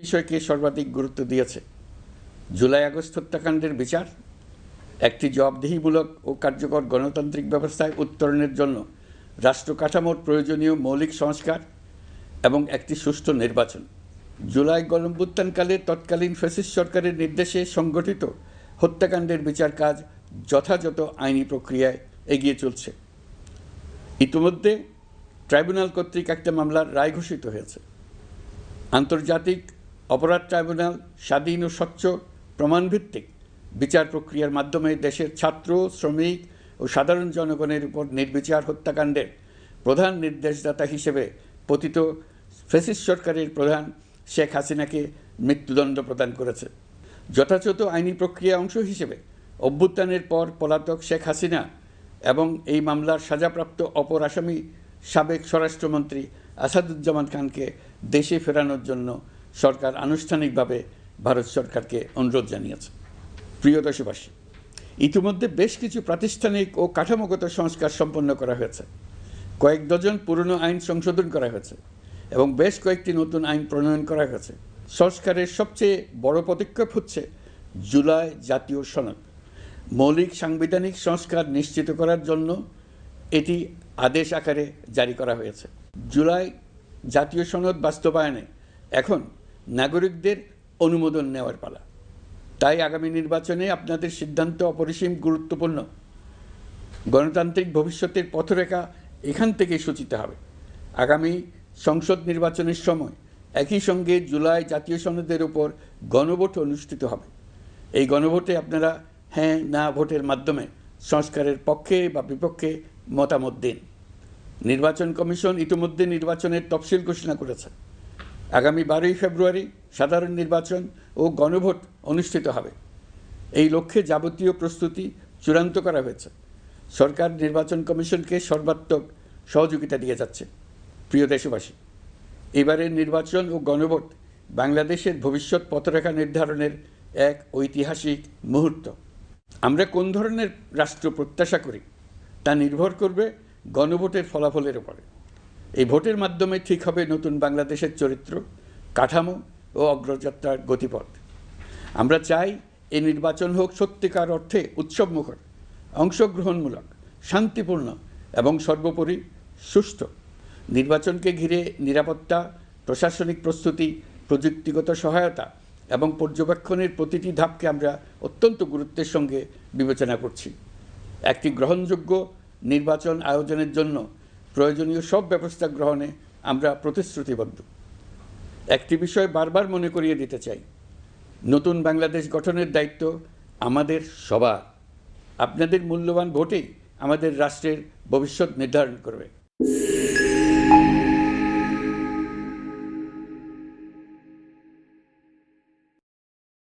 বিষয়কে সর্বাধিক গুরুত্ব দিয়েছে। জুলাই আগস্ট হত্যাকাণ্ডের বিচার, একটি জবাবদিহিমূলক ও কার্যকর গণতান্ত্রিক ব্যবস্থায় উত্তরণের জন্য রাষ্ট্র কাঠামোর প্রয়োজনীয় মৌলিক সংস্কার এবং একটি সুষ্ঠু নির্বাচন। জুলাই গণঅভ্যুত্থানকালে তৎকালীন ফ্যাসিস্ট সরকারের নির্দেশে সংগঠিত হত্যাকাণ্ডের বিচার কাজ যথাযথ আইনি প্রক্রিয়ায় এগিয়ে চলছে। ইতিমধ্যে ট্রাইব্যুনাল কর্তৃক একটা মামলার রায় ঘোষিত হয়েছে। আন্তর্জাতিক অপরাধ ট্রাইব্যুনাল স্বাধীন ও স্বচ্ছ প্রমাণভিত্তিক বিচার প্রক্রিয়ার মাধ্যমে দেশের ছাত্র, শ্রমিক ও সাধারণ জনগণের উপর নির্বিচার হত্যাকাণ্ডের প্রধান নির্দেশদাতা হিসেবে পতিত ফ্যাসিস্ট সরকারের প্রধান শেখ হাসিনাকে মৃত্যুদণ্ড প্রদান করেছে। যথাযথ আইনি প্রক্রিয়া অংশ হিসেবে অভ্যুত্থানের পর পলাতক শেখ হাসিনা এবং এই মামলার সাজাপ্রাপ্ত অপর আসামি সাবেক স্বরাষ্ট্রমন্ত্রী আসাদুজ্জামান খানকে দেশে ফেরানোর জন্য সরকার আনুষ্ঠানিকভাবে ভারত সরকারকে অনুরোধ জানিয়েছে। প্রিয় দেশবাসী, ইতিমধ্যে বেশ কিছু প্রাতিষ্ঠানিক ও কাঠামোগত সংস্কার সম্পন্ন করা হয়েছে। কয়েক ডজন পুরনো আইন সংশোধন করা হয়েছে এবং বেশ কয়েকটি নতুন আইন প্রণয়ন করা হয়েছে। সংস্কারের সবচেয়ে বড় পদক্ষেপ হচ্ছে জুলাই জাতীয় সনদ। মৌলিক সাংবিধানিক সংস্কার নিশ্চিত করার জন্য এটি আদেশ আকারে জারি করা হয়েছে। জুলাই জাতীয় সনদ বাস্তবায়নে এখন নাগরিকদের অনুমোদন নেওয়ার পালা। তাই আগামী নির্বাচনে আপনাদের সিদ্ধান্ত অপরিসীম গুরুত্বপূর্ণ। গণতান্ত্রিক ভবিষ্যতের পথরেখা এখান থেকেই সূচিত হবে। আগামী সংসদ নির্বাচনের সময় একই সঙ্গে জুলাই জাতীয় সনদের উপর গণভোট অনুষ্ঠিত হবে। এই গণভোটে আপনারা হ্যাঁ না ভোটের মাধ্যমে সংস্কারের পক্ষে বা বিপক্ষে মতামত দিন। নির্বাচন কমিশন ইতিমধ্যে নির্বাচনের তফসিল ঘোষণা করেছে। আগামী 12ই ফেব্রুয়ারি সাধারণ নির্বাচন ও গণভোট অনুষ্ঠিত হবে। এই লক্ষ্যে যাবতীয় প্রস্তুতি চূড়ান্ত করা হয়েছে। সরকার নির্বাচন কমিশনকে সর্বাত্মক সহযোগিতা দিয়ে যাচ্ছে। প্রিয় দেশবাসী, এবারের নির্বাচন ও গণভোট বাংলাদেশের ভবিষ্যৎ পথরেখা নির্ধারণের এক ঐতিহাসিক মুহূর্ত। আমরা কোন ধরনের রাষ্ট্র প্রত্যাশা করি তা নির্ভর করবে গণভোটের ফলাফলের উপরে। এই ভোটের মাধ্যমে ঠিক হবে নতুন বাংলাদেশের চরিত্র, কাঠামো ও অগ্রযাত্রার গতিপথ। আমরা চাই এই নির্বাচন হোক সত্যিকার অর্থে উৎসবমুখর, অংশগ্রহণমূলক, শান্তিপূর্ণ এবং সর্বোপরি সুষ্ঠু। নির্বাচনকে ঘিরে নিরাপত্তা, প্রশাসনিক প্রস্তুতি, প্রযুক্তিগত সহায়তা এবং পর্যবেক্ষণের প্রতিটি ধাপকে আমরা অত্যন্ত গুরুত্বের সঙ্গে বিবেচনা করছি। একটি গ্রহণযোগ্য নির্বাচন আয়োজনের জন্য প্রয়োজনীয় সব ব্যবস্থা গ্রহণে আমরা প্রতিশ্রুতিবদ্ধ। একটি বিষয় বারবার মনে করিয়ে দিতে চাই, নতুন বাংলাদেশ গঠনের দায়িত্ব আমাদের সবার। আপনাদের মূল্যবান ভোটেই আমাদের রাষ্ট্রের ভবিষ্যৎ নির্ধারণ করবে।